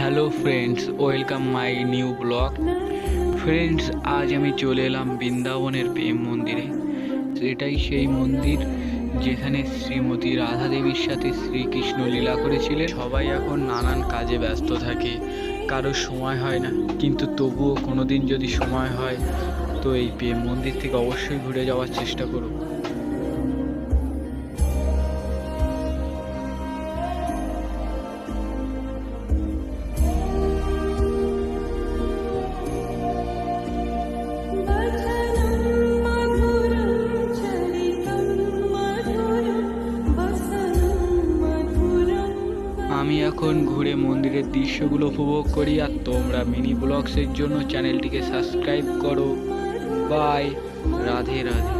Hello friends, welcome my new blog. Friends, আজ আমি চলে এলাম বৃন্দাবনের প্রেম মন্দিরে। এটাই সেই মন্দির যেখানে শ্রীমতী রাধা দেবীর সাথে শ্রীকৃষ্ণ লীলা করেছিলেন। সবাই এখন নানান কাজে ব্যস্ত থাকে, কারোর সময় হয় না, কিন্তু তবুও কোনো দিন যদি সময় হয় তো এই প্রেম মন্দির থেকে অবশ্যই ঘুরে যাওয়ার চেষ্টা করো। আমি এখন ঘুরে মন্দিরের দৃশ্যগুলো উপভোগ করি, আর তোমরা মিনি ব্লগসের জন্য চ্যানেলটিকে সাবস্ক্রাইব করো। বাই, রাধে রাধে।